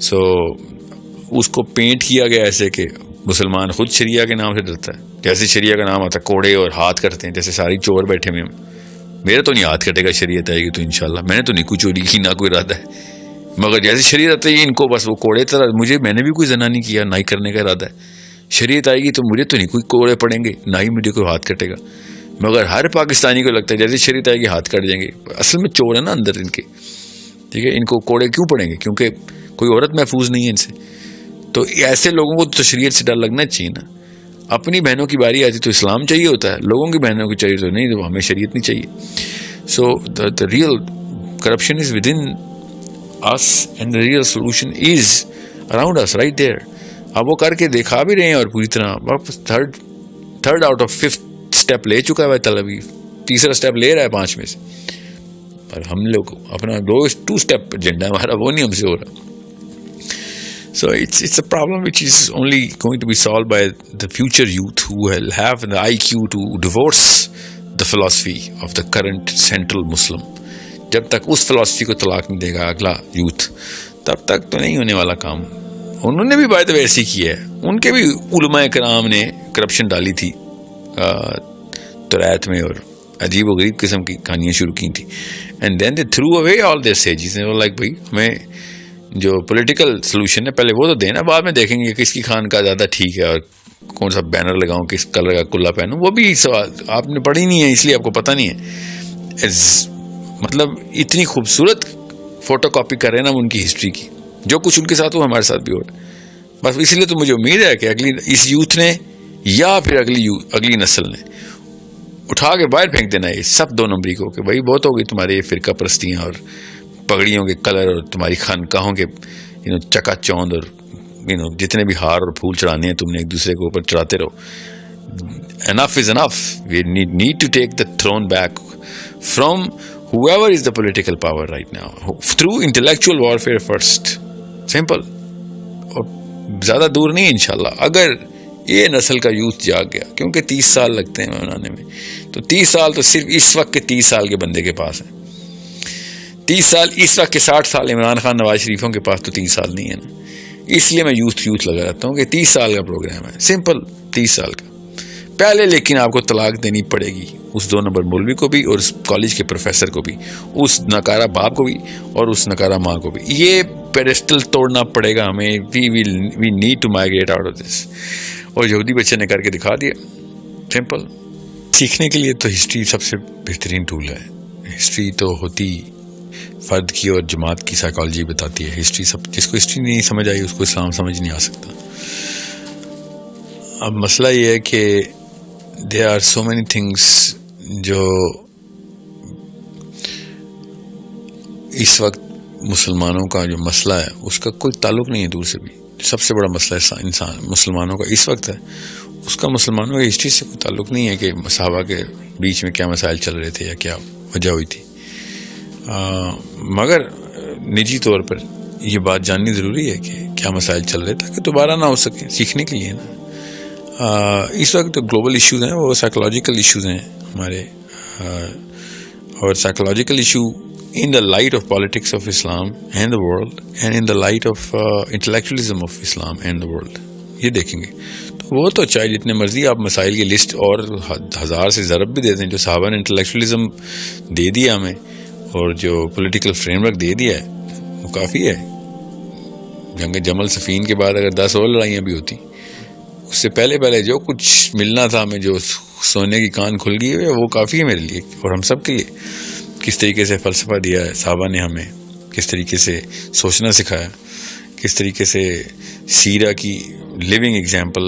سو اس کو پینٹ کیا گیا ایسے کہ مسلمان خود شریعہ کے نام سے ڈرتا ہے. جیسے شریعہ کا نام آتا ہے کوڑے اور ہاتھ کرتے ہیں, جیسے ساری چور بیٹھے ہوئے ہیں. میرا تو نہیں ہاتھ کٹے گا, شریعت آئے گی تو انشاءاللہ. میں نے تو نہیں کوئی چوری کی, نہ کوئی ارادہ ہے, مگر جیسے شریعت آتی ہے ان کو بس وہ کوڑے طرح. میں نے بھی کوئی زنا نہیں کیا, نہ ہی کرنے کا ارادہ ہے. شریعت آئے گی تو مجھے تو نہیں کوئی کوڑے پڑیں گے, نہ ہی مجھے کوئی ہاتھ کٹے گا. مگر ہر پاکستانی کو لگتا ہے جیسے شریعت آئے گی ہاتھ کٹ جائیں گے. اصل میں چور ہے نا اندر ان کے, ٹھیک ہے. ان کو کوڑے کیوں پڑیں گے؟ کیونکہ کوئی عورت محفوظ نہیں ہے ان سے. تو ایسے لوگوں کو تو شریعت سے ڈر لگنا چاہیے نا. اپنی بہنوں کی باری آتی تو اسلام چاہیے ہوتا ہے, لوگوں کی بہنوں کی چاہیے تو نہیں, تو ہمیں شریعت نہیں چاہیے. سو the real corruption is within us and the real solution is around us right there. اب وہ کر کے دکھا بھی رہے ہیں, اور پوری طرح واپس third out of fifth step لے چکا ہے طل ابیب. تیسرا اسٹیپ لے رہا ہے 5 میں سے. پر ہم لوگ اپنا 2 اسٹیپ ایجنڈا ہمارا وہ نہیں ہم سے ہو رہا. So it's a problem which is only going to be solved by the future youth who will have the IQ to divorce the philosophy of the current central Muslim. جب تک اس philosophy کو طلاق نہیں دے گا اگلا یوتھ, تب تک تو نہیں ہونے والا کام. انہوں نے بھی باید ویسے ہی کیا ہے. ان کے بھی علماء کرام نے کرپشن ڈالی تھی تورات میں, اور عجیب و غریب قسم کی کہانیاں شروع کی تھی. And then they throw away all their sages. Like بھائی ہمیں جو پولیٹیکل سولوشن ہے پہلے وہ تو دینا, بعد میں دیکھیں گے کس کی خان کا زیادہ ٹھیک ہے, اور کون سا بینر لگاؤں, کس کلر کا کلا پہنوں. وہ بھی سوال آپ نے پڑھی نہیں ہے اس لیے آپ کو پتہ نہیں ہے. مطلب اتنی خوبصورت فوٹو کاپی کر رہے ہیں نا ان کی ہسٹری کی. جو کچھ ان کے ساتھ ہوا ہمارے ساتھ بھی ہو رہا ہے. بس اس لیے تو مجھے امید ہے کہ اس یوتھ نے یا پھر اگلی نسل نے اٹھا کے باہر پھینک دینا ہے یہ سب 2 نمبری کو, کہ بھائی بہت ہو گئی تمہارے فرقہ پرستیاں اور پگڑیوں کے کلر اور تمہاری خانقاہوں کے چکا چوند, اور جتنے بھی ہار اور پھول چڑھانے ہیں تم نے ایک دوسرے کے اوپر چڑھاتے رہو. Enough is enough. We need to take the throne back from whoever is the political power right now through intellectual warfare first. Simple. اور زیادہ دور نہیں انشاءاللہ اگر یہ نسل کا یوتھ جاگ گیا, کیونکہ 30 سال لگتے ہیں بنانے میں. تو 30 سال تو صرف اس وقت کے 30 سال کے بندے کے پاس ہیں. 30 سال اس وقت کے 60 سال عمران خان نواز شریفوں کے پاس تو 30 سال نہیں ہے نا. اس لیے میں یوتھ لگا رہتا ہوں کہ 30 سال کا پروگرام ہے, سمپل 30 سال کا. پہلے لیکن آپ کو طلاق دینی پڑے گی اس 2 نمبر مولوی کو بھی, اور اس کالج کے پروفیسر کو بھی, اس نکارہ باپ کو بھی, اور اس نکارہ ماں کو بھی. یہ پیڈسٹل توڑنا پڑے گا ہمیں. We need to migrate out of this. اور یہودی بچے نے کر کے دکھا دیا. سمپل. سیکھنے کے لیے تو ہسٹری سب سے بہترین ٹول ہے. ہسٹری تو ہوتی فرد کی اور جماعت کی سائیکالوجی بتاتی ہے. ہسٹری سب, جس کو ہسٹری نہیں سمجھ آئی اس کو اسلام سمجھ نہیں آ سکتا. اب مسئلہ یہ ہے کہ there are so many things جو اس وقت مسلمانوں کا جو مسئلہ ہے اس کا کوئی تعلق نہیں ہے دور سے بھی. سب سے بڑا مسئلہ انسان مسلمانوں کا اس وقت ہے, اس کا مسلمانوں کی ہسٹری سے کوئی تعلق نہیں ہے کہ صحابہ کے بیچ میں کیا مسائل چل رہے تھے یا کیا وجہ ہوئی تھی. مگر نجی طور پر یہ بات جاننی ضروری ہے کہ کیا مسائل چل رہے تاکہ دوبارہ نہ ہو سکے, سیکھنے کے لیے نا. اس وقت گلوبل ایشوز ہیں وہ سائیکولوجیکل ایشوز ہیں ہمارے, اور psychological issue in the light of politics of Islam and the world and in the light of intellectualism of Islam and the world. یہ دیکھیں گے تو وہ تو چاہے جتنے مرضی آپ مسائل کی لسٹ اور 1000 سے ضرب بھی دے دیں, جو صحابہ نے انٹلیکچولیزم دے دیا ہمیں اور جو پولیٹیکل فریم ورک دے دیا ہے وہ کافی ہے. جنگ جمل صفین کے بعد اگر 10 اور لڑائیاں بھی ہوتی, اس سے پہلے جو کچھ ملنا تھا ہمیں, جو سونے کی کان کھل گئی ہے, وہ کافی ہے میرے لیے اور ہم سب کے لیے. کس طریقے سے فلسفہ دیا ہے صحابہ نے ہمیں, کس طریقے سے سوچنا سکھایا, کس طریقے سے سیرہ کی لیونگ ایگزامپل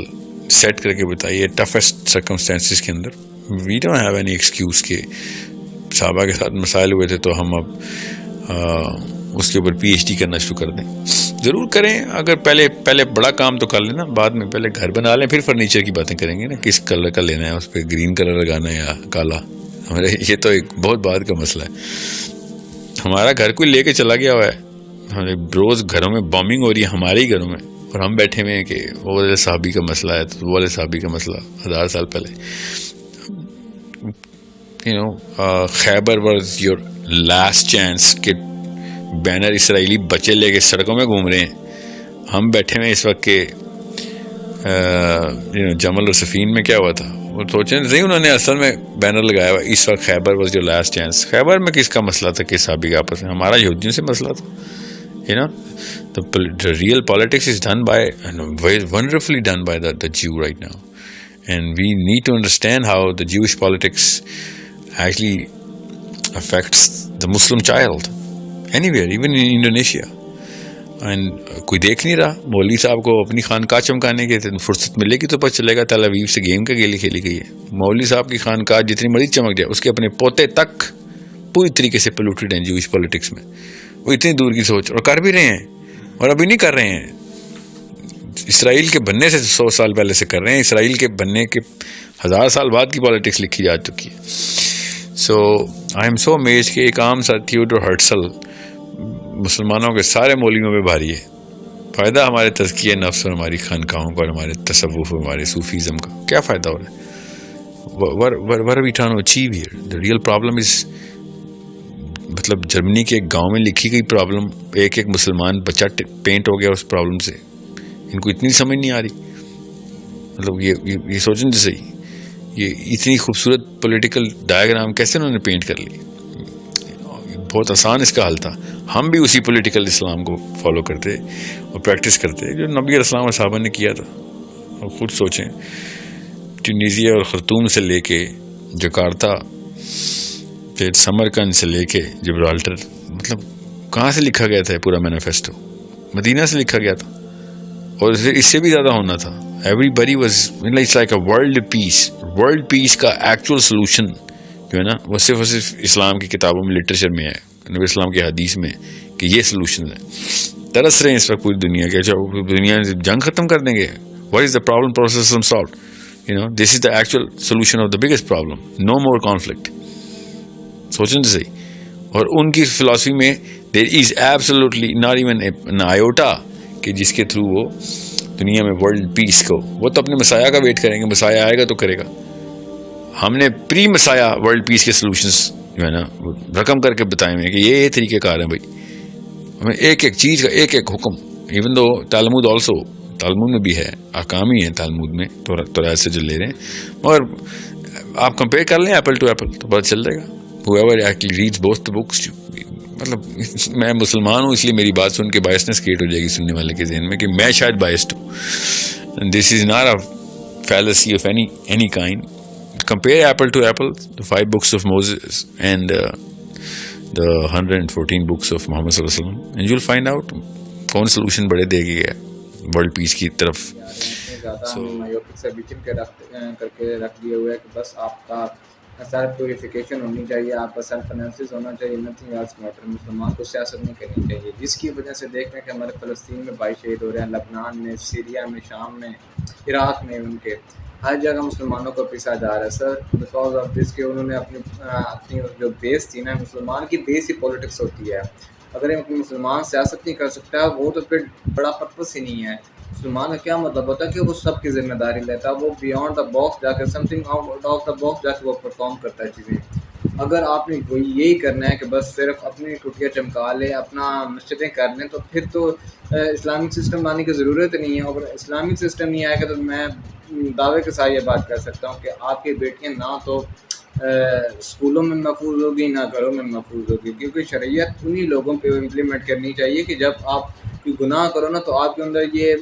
سیٹ کر کے بتائیے ٹفسٹ سرکمسٹانسز کے اندر. We don't have any excuse کہ صحابہ کے ساتھ مسائل ہوئے تھے تو ہم اب اس کے اوپر PhD کرنا شروع کر دیں. ضرور کریں, اگر پہلے بڑا کام تو کر لینا, بعد میں پہلے گھر بنا لیں, پھر فرنیچر کی باتیں کریں گے نا, کس کلر کا لینا ہے, اس پہ گرین کلر لگانا ہے یا کالا. ہمارے یہ تو ایک بہت بعد کا مسئلہ ہے. ہمارا گھر کوئی لے کے چلا گیا ہوا ہے, ہمارے روز گھروں میں بامبنگ ہو رہی ہے ہمارے ہی گھروں میں, اور ہم بیٹھے ہوئے ہیں کہ وہ والے صحابی کا مسئلہ ہے تو وہ والے صحابی کا مسئلہ 1000 سال پہلے. خیبر واز یور لاسٹ چانس کہ بینر اسرائیلی بچے لے کے سڑکوں میں گھوم رہے ہیں ہم بیٹھے ہوئے اس وقت کہ جمل اور صفین میں کیا ہوا تھا، وہ سوچیں نہیں، انہوں نے اصل میں بینر لگایا ہوا اس وقت خیبر واز یور لاسٹ چانس. خیبر میں کس کا مسئلہ تھا کہ صحابی کا آپس میں؟ ہمارا یہودیوں سے مسئلہ تھا. The real politics is done by, wonderfully done by the Jew right now. And we need to understand how the Jewish politics actually affects the Muslim child anywhere, even in Indonesia. And کوئی دیکھ نہیں رہا. مولوی صاحب کو اپنی خانقاہ چمکانے کے فرصت ملے گی تو پتہ چلے گا تل اویو سے گیم کا گیلی کھیلی گئی ہے. مولوی صاحب کی خانقاہ جتنی مرضی چمک جائے، اس کے اپنے پوتے تک پوری طریقے سے پولوٹیڈ ہیں جوش پولیٹکس میں. وہ اتنی دور کی سوچ، اور کر بھی رہے ہیں، اور ابھی نہیں کر رہے ہیں. اسرائیل کے بننے سے 100 سال پہلے سے کر رہے ہیں. اسرائیل کے بننے کے 1000 سال بعد کی پالیٹکس لکھی جا چکی ہے. سو آئی ایم سو امیزڈ کہ ایک عام سا تھیوڈور ہرٹزل مسلمانوں کے سارے مولویوں پہ بھاری ہے. فائدہ ہمارے تزکیہ نفس اور ہماری خانقاہوں کا اور ہمارے تصوف اور ہمارے صوفیزم کا کیا فائدہ ہو رہا ہے؟ What are we trying to achieve here? The real problem is، مطلب جرمنی کے ایک گاؤں میں لکھی گئی پرابلم، ایک مسلمان بچہ پینٹ ہو گیا اس پرابلم سے. ان کو اتنی سمجھ نہیں آ رہی. مطلب یہ سوچیں تو صحیح، یہ اتنی خوبصورت پولیٹیکل ڈائیگرام کیسے انہوں نے پینٹ کر لی. بہت آسان اس کا حل تھا. ہم بھی اسی پولیٹیکل اسلام کو فالو کرتے اور پریکٹس کرتے جو نبی علیہ السلام اور صحابہ نے کیا تھا. اور خود سوچیں، ٹونیزیا اور خرطوم سے لے کے جکارتا، پھر سمرقند سے لے کے جبرالٹر، مطلب کہاں سے لکھا گیا تھا پورا مینیفیسٹو؟ مدینہ سے لکھا گیا تھا، اور اس سے بھی زیادہ ہونا تھا. Everybody was it's like a world peace کا ایکچوئل سولوشن جو ہے نا، وہ صرف اسلام کی کتابوں میں، لٹریچر میں ہے، نبی اسلام کی حدیث میں، کہ یہ سولوشن ہے. ترس رہے ہیں اس وقت پوری دنیا کے، دنیا جنگ ختم کر دیں گے. What is the problem process solved? This is the actual solution of the biggest problem. No more conflict. سوچیں تو صحیح. اور ان کی فلاسفی میں there is absolutely not even an iota کہ جس کے تھرو وہ دنیا میں ورلڈ پیس کو، وہ تو اپنے مسایہ کا ویٹ کریں گے، مسایہ آئے گا تو کرے گا. ہم نے پری مسایہ ورلڈ پیس کے سولوشنز جو ہے نا رقم کر کے بتائے ہوئے کہ یہ طریقہ کار ہیں بھائی. ہمیں ایک چیز کا ایک حکم، ایون دو تالمود آلسو، تالمود میں بھی ہے، احکام ہی ہیں تالمود میں توریت سے جو لے رہے ہیں. مگر آپ کمپیئر کر لیں ایپل ٹو ایپل تو پتہ چل جائے گا. whoever actually reads both the books، مطلب میں مسلمان ہوں اس لیے میری بات سن کے بائسنس کریٹ ہو جائے گی سننے والے کے ذہن میں کہ میں شاید بائسڈ ہوں. This is not a fallacy of any kind. Compare apple to apple, the 5 books of Moses and the 114 books of Muhammad sallallahu alaihi wasallam, and you'll find out کون سولوشن بڑے دے گی ہے ورلڈ پیس کی طرف. کر کے رکھ دیے ہوئے کہ بس آپ کا سیلف پیوریفیکیشن ہونی چاہیے، آپ کا سیلف انالیسس ہونا چاہیے، نتھنگ ایلس میٹر. مسلمان کو سیاست نہیں کرنی چاہیے، جس کی وجہ سے دیکھ رہے ہیں کہ ہمارے فلسطین میں 22 شہید ہو رہے ہیں، لبنان میں، سیریا میں، شام میں، عراق میں، ان کے ہر جگہ مسلمانوں کو پیسا جا رہا ہے سر، بیکاز آف دس کہ انہوں نے اپنی جو بیس تھی نا، مسلمان کی بیس ہی پولیٹکس ہوتی ہے. اگر ایک مسلمان سیاست نہیں کر سکتا وہ تو پھر بڑا پرپس ہی نہیں ہے. مسلمان کا کیا مطلب ہوتا ہے کہ وہ سب کی ذمہ داری لیتا ہے، وہ بیانڈ دا باکس جا کے some thing out of the box جا کے وہ پرفارم کرتا ہے چیزیں. اگر آپ نے یہی کرنا ہے کہ بس صرف اپنی ٹوٹیاں چمکا لیں، اپنا مسجدیں کر لیں، تو پھر تو اسلامک سسٹم لانے کی ضرورت نہیں ہے. اگر اسلامک سسٹم نہیں آئے گا تو میں دعوے کے ساتھ یہ بات کر سکتا ہوں کہ آپ کی بیٹیاں نہ تو اسکولوں میں محفوظ ہوگی نہ گھروں میں محفوظ ہوگی، کیونکہ شریعت انہی لوگوں پہ امپلیمنٹ کرنی چاہیے کہ جب آپ کوئی گناہ کرو نا تو آپ کے اندر یہ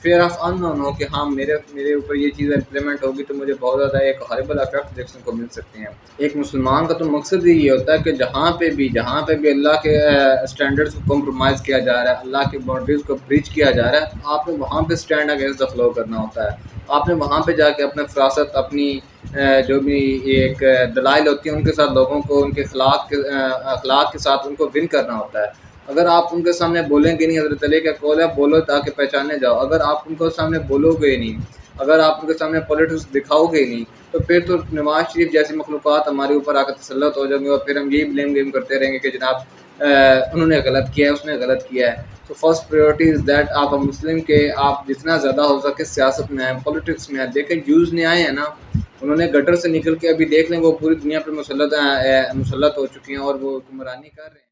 فیئر آف انون ہو کہ ہاں میرے اوپر یہ چیز امپلیمنٹ ہوگی تو مجھے بہت زیادہ ایک ہاربل افیکٹ دیکھنے کو مل سکتے ہیں. ایک مسلمان کا تو مقصد ہی یہ ہوتا ہے کہ جہاں پہ بھی اللہ کے اسٹینڈرڈس کو کمپرومائز کیا جا رہا ہے، اللہ کے باؤنڈریز کو بریچ کیا جا رہا ہے، آپ نے وہاں پہ اسٹینڈ اگینسٹ دا فلو کرنا ہوتا ہے. آپ نے وہاں پہ جا کے اپنے فراست، اپنی جو بھی ایک دلائل ہوتی ہیں ان کے ساتھ لوگوں کو ان کے اخلاق کے ساتھ ان کو ون کرنا ہوتا ہے. اگر آپ ان کے سامنے بولیں گے نہیں، حضرت علی کا قول ہے بولو تاکہ پہچانے جاؤ. اگر آپ ان کو سامنے بولو گے ہی نہیں، اگر آپ ان کے سامنے پولیٹکس دکھاؤ گے ہی نہیں، تو پھر تو نواز شریف جیسی مخلوقات ہمارے اوپر آ کر تسلط ہو جائیں گے، اور پھر ہم یہی بلیم گیم کرتے رہیں گے کہ جناب انہوں نے غلط کیا ہے، اس نے غلط کیا ہے. تو فرسٹ پریورٹی از دیٹ آپ مسلم کے آپ جتنا زیادہ ہو سکے سیاست میں ہیں، پولیٹکس میں ہیں. دیکھیں جوز نے آئے ہیں نا، انہوں نے گٹر سے نکل کے ابھی دیکھ لیں وہ پوری دنیا پہ مسلط ہو چکی ہیں اور وہ حکمرانی کر رہے ہیں.